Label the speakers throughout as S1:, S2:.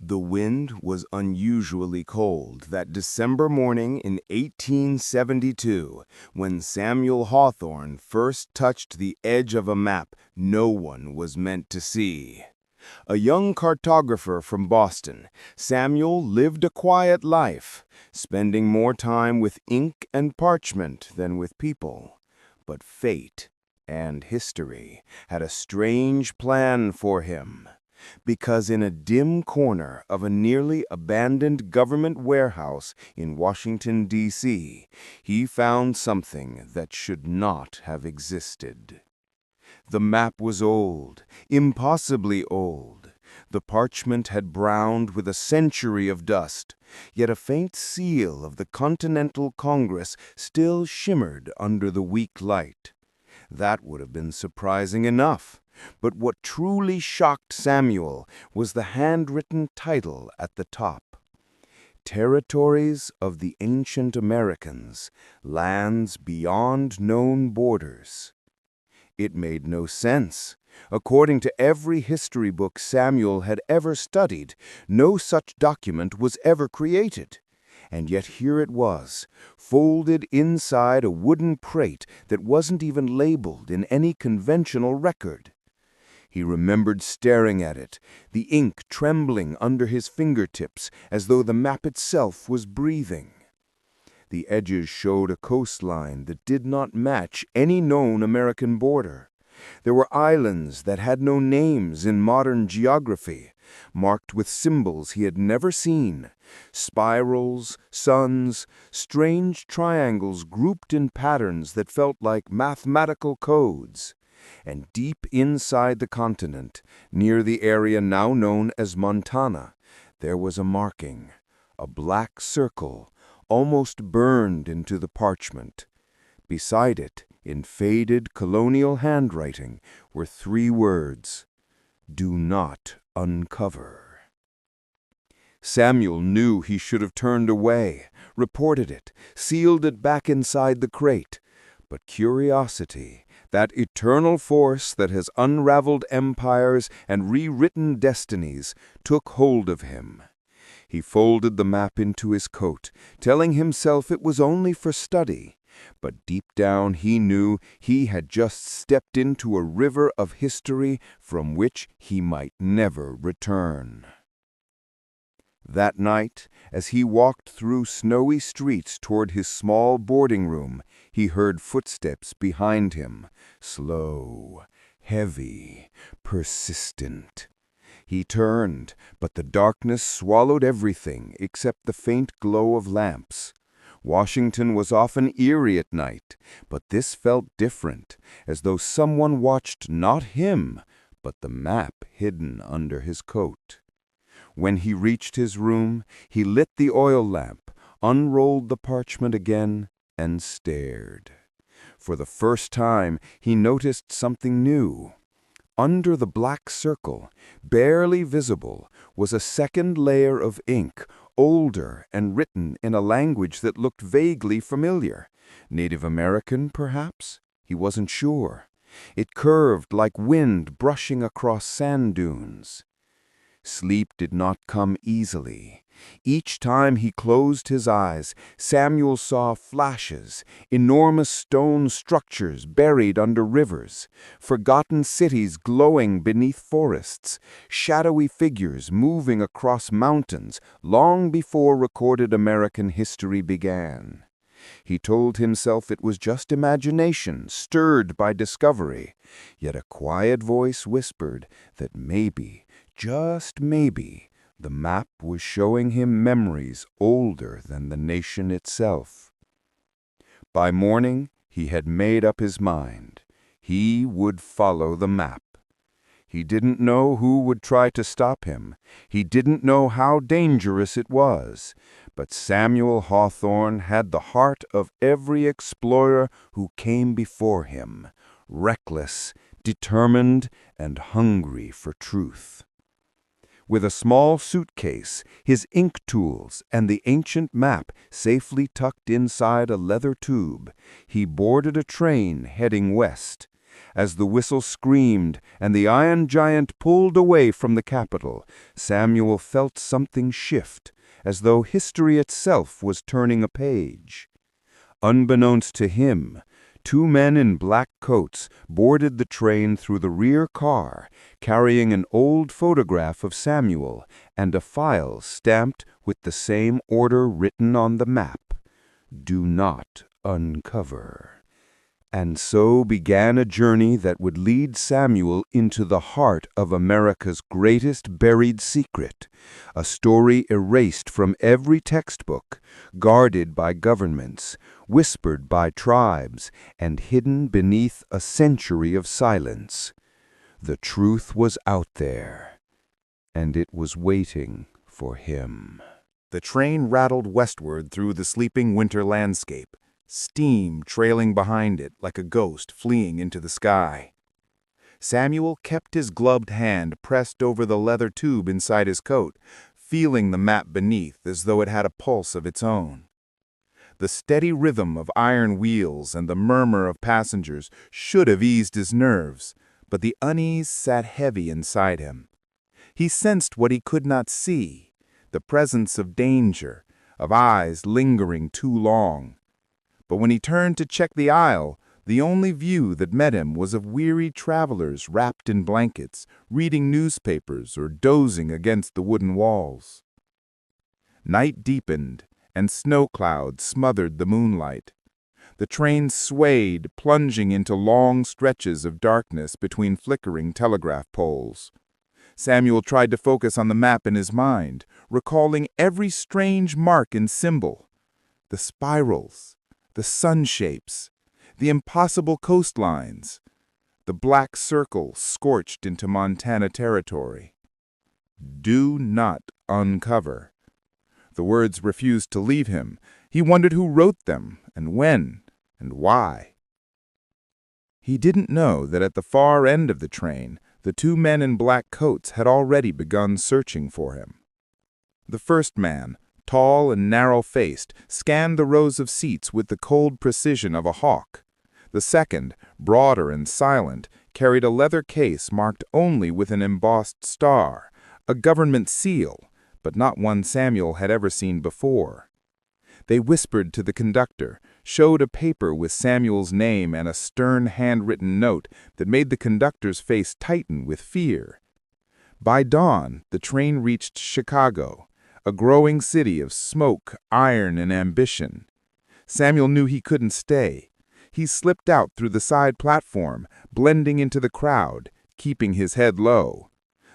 S1: The wind was unusually cold that December morning in 1872 when Samuel Hawthorne first touched the edge of a map no one was meant to see. A young cartographer from Boston, Samuel lived a quiet life, spending more time with ink and parchment than with people. But fate and history had a strange plan for him. Because in a dim corner of a nearly abandoned government warehouse in Washington, D.C., he found something that should not have existed. The map was old, impossibly old. The parchment had browned with a century of dust, yet a faint seal of the Continental Congress still shimmered under the weak light. That would have been surprising enough. But what truly shocked Samuel was the handwritten title at the top. Territories of the Ancient Americans, Lands Beyond Known Borders. It made no sense. According to every history book Samuel had ever studied, no such document was ever created. And yet here it was, folded inside a wooden crate that wasn't even labeled in any conventional record. He remembered staring at it, the ink trembling under his fingertips as though the map itself was breathing. The edges showed a coastline that did not match any known American border. There were islands that had no names in modern geography, marked with symbols he had never seen, spirals, suns, strange triangles grouped in patterns that felt like mathematical codes. And deep inside the continent, near the area now known as Montana, there was a marking, a black circle, almost burned into the parchment. Beside it, in faded colonial handwriting, were 3 words: "Do not uncover." Samuel knew he should have turned away, reported it, sealed it back inside the crate. But curiosity, that eternal force that has unraveled empires and rewritten destinies, took hold of him. He folded the map into his coat, telling himself it was only for study. But deep down he knew he had just stepped into a river of history from which he might never return. That night, as he walked through snowy streets toward his small boarding room, he heard footsteps behind him, slow, heavy, persistent. He turned, but the darkness swallowed everything except the faint glow of lamps. Washington was often eerie at night, but this felt different, as though someone watched not him, but the map hidden under his coat. When he reached his room, he lit the oil lamp, unrolled the parchment again, and stared. For the first time, he noticed something new. Under the black circle, barely visible, was a second layer of ink, older and written in a language that looked vaguely familiar. Native American, perhaps? He wasn't sure. It curved like wind brushing across sand dunes. Sleep did not come easily. Each time he closed his eyes, Samuel saw flashes, enormous stone structures buried under rivers, forgotten cities glowing beneath forests, shadowy figures moving across mountains long before recorded American history began. He told himself it was just imagination stirred by discovery, yet a quiet voice whispered that maybe, just maybe, the map was showing him memories older than the nation itself. By morning, he had made up his mind. He would follow the map. He didn't know who would try to stop him. He didn't know how dangerous it was. But Samuel Hawthorne had the heart of every explorer who came before him, reckless, determined, and hungry for truth. With a small suitcase, his ink tools, and the ancient map safely tucked inside a leather tube, he boarded a train heading west. As the whistle screamed and the iron giant pulled away from the capital, Samuel felt something shift, as though history itself was turning a page. Unbeknownst to him, two men in black coats boarded the train through the rear car, carrying an old photograph of Samuel and a file stamped with the same order written on the map: "Do not uncover." And so began a journey that would lead Samuel into the heart of America's greatest buried secret, a story erased from every textbook, guarded by governments, whispered by tribes, and hidden beneath a century of silence. The truth was out there, and it was waiting for him.
S2: The train rattled westward through the sleeping winter landscape, steam trailing behind it like a ghost fleeing into the sky. Samuel kept his gloved hand pressed over the leather tube inside his coat, feeling the map beneath as though it had a pulse of its own. The steady rhythm of iron wheels and the murmur of passengers should have eased his nerves, but the unease sat heavy inside him. He sensed what he could not see, the presence of danger, of eyes lingering too long. But when he turned to check the aisle, the only view that met him was of weary travelers wrapped in blankets, reading newspapers or dozing against the wooden walls. Night deepened, and snow clouds smothered the moonlight. The train swayed, plunging into long stretches of darkness between flickering telegraph poles. Samuel tried to focus on the map in his mind, recalling every strange mark and symbol: the spirals, the sun shapes, the impossible coastlines, the black circle scorched into Montana territory. Do not uncover. The words refused to leave him. He wondered who wrote them, and when, and why. He didn't know that at the far end of the train, the two men in black coats had already begun searching for him. The first man, tall and narrow-faced, scanned the rows of seats with the cold precision of a hawk. The second, broader and silent, carried a leather case marked only with an embossed star, a government seal, but not one Samuel had ever seen before. They whispered to the conductor, showed a paper with Samuel's name and a stern handwritten note that made the conductor's face tighten with fear. By dawn, the train reached Chicago, a growing city of smoke, iron, and ambition. Samuel knew he couldn't stay. He slipped out through the side platform, blending into the crowd, keeping his head low.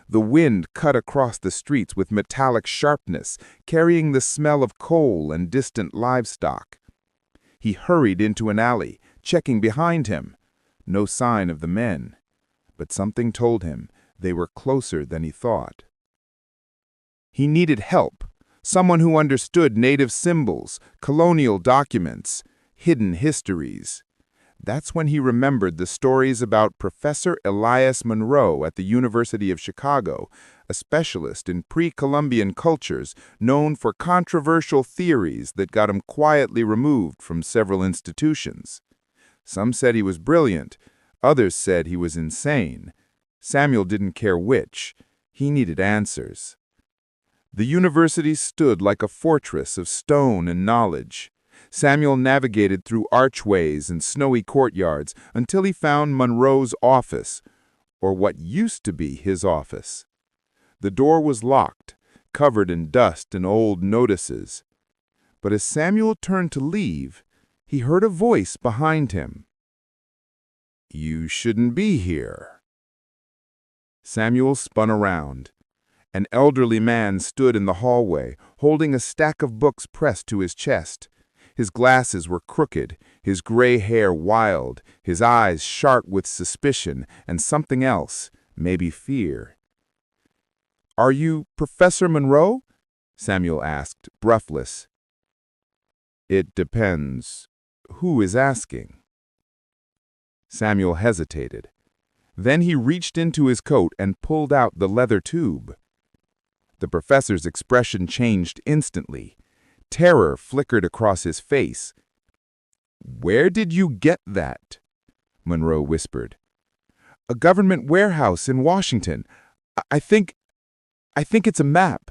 S2: The wind cut across the streets with metallic sharpness, carrying the smell of coal and distant livestock. He hurried into an alley, checking behind him. No sign of the men, but something told him they were closer than he thought. He needed help, someone who understood native symbols, colonial documents, hidden histories. That's when he remembered the stories about Professor Elias Monroe at the University of Chicago, a specialist in pre-Columbian cultures known for controversial theories that got him quietly removed from several institutions. Some said he was brilliant, others said he was insane. Samuel didn't care which. He needed answers. The university stood like a fortress of stone and knowledge. Samuel navigated through archways and snowy courtyards until he found Monroe's office, or what used to be his office. The door was locked, covered in dust and old notices. But as Samuel turned to leave, he heard a voice behind him. "You shouldn't be here." Samuel spun around. An elderly man stood in the hallway, holding a stack of books pressed to his chest. His glasses were crooked, his gray hair wild, his eyes sharp with suspicion and something else, maybe fear. "Are you Professor Monroe?" Samuel asked, breathless. "It depends. Who is asking?" Samuel hesitated. Then he reached into his coat and pulled out the leather tube. The professor's expression changed instantly. Terror flickered across his face. "Where did you get that?" Monroe whispered. A government warehouse in Washington. I think it's a map."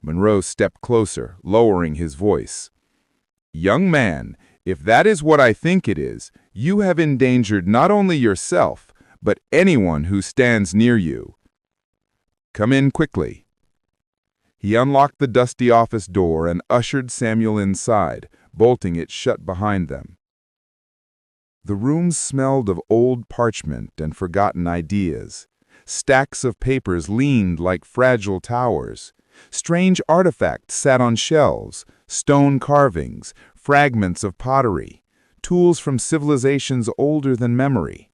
S2: Monroe stepped closer, lowering his voice. "Young man, if that is what I think it is, you have endangered not only yourself, but anyone who stands near you. Come in quickly." He unlocked the dusty office door and ushered Samuel inside, bolting it shut behind them. The room smelled of old parchment and forgotten ideas. Stacks of papers leaned like fragile towers. Strange artifacts sat on shelves, stone carvings, fragments of pottery, tools from civilizations older than memory.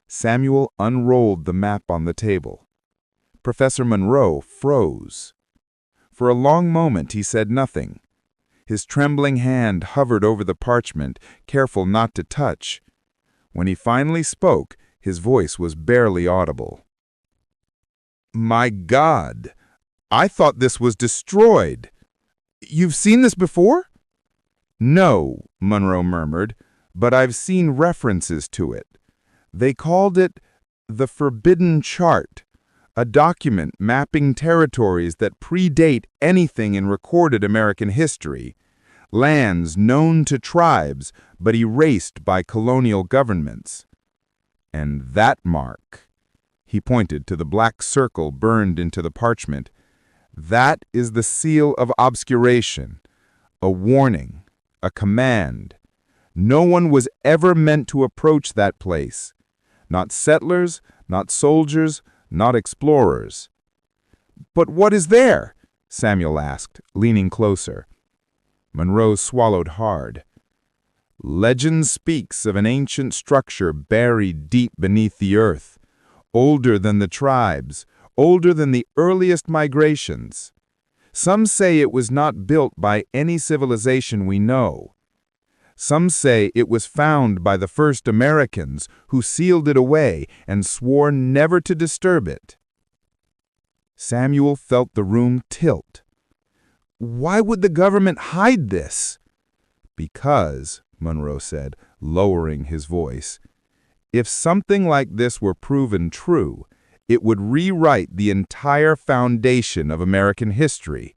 S2: Samuel unrolled the map on the table. Professor Monroe froze. For a long moment he said nothing. His trembling hand hovered over the parchment, careful not to touch. When he finally spoke, his voice was barely audible. "My God! I thought this was destroyed. You've seen this before?" "No," Monroe murmured, "but I've seen references to it. They called it the Forbidden Chart, a document mapping territories that predate anything in recorded American history, lands known to tribes but erased by colonial governments. And that mark," he pointed to the black circle burned into the parchment, "that is the seal of obscuration, a warning, a command. No one was ever meant to approach that place. Not settlers, not soldiers, not explorers." "But what is there?" Samuel asked, leaning closer. Monroe swallowed hard. "Legend speaks of an ancient structure buried deep beneath the earth, older than the tribes, older than the earliest migrations. Some say it was not built by any civilization we know. Some say it was found by the first Americans who sealed it away and swore never to disturb it." Samuel felt the room tilt. "Why would the government hide this?" "Because," Monroe said, lowering his voice, "if something like this were proven true, it would rewrite the entire foundation of American history.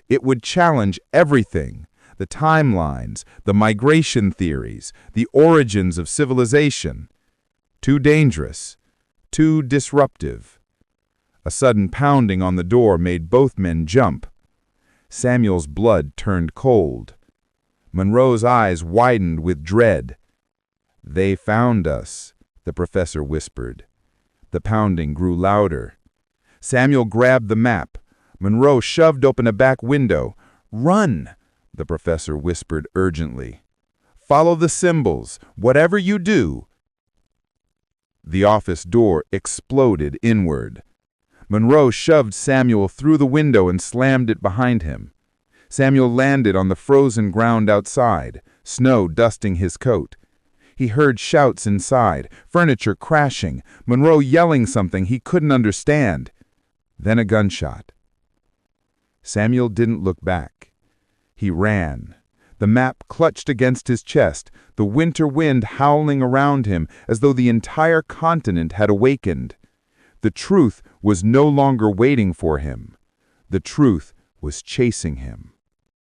S2: It would challenge everything, the timelines, the migration theories, the origins of civilization. Too dangerous, too disruptive." A sudden pounding on the door made both men jump. Samuel's blood turned cold. Monroe's eyes widened with dread. "They found us," the professor whispered. The pounding grew louder. Samuel grabbed the map. Monroe shoved open a back window. "Run!" the professor whispered urgently. "Follow the symbols, whatever you do." The office door exploded inward. Monroe shoved Samuel through the window and slammed it behind him. Samuel landed on the frozen ground outside, snow dusting his coat. He heard shouts inside, furniture crashing, Monroe yelling something he couldn't understand. Then a gunshot. Samuel didn't look back. He ran. The map clutched against his chest, the winter wind howling around him as though the entire continent had awakened. The truth was no longer waiting for him. The truth was chasing him.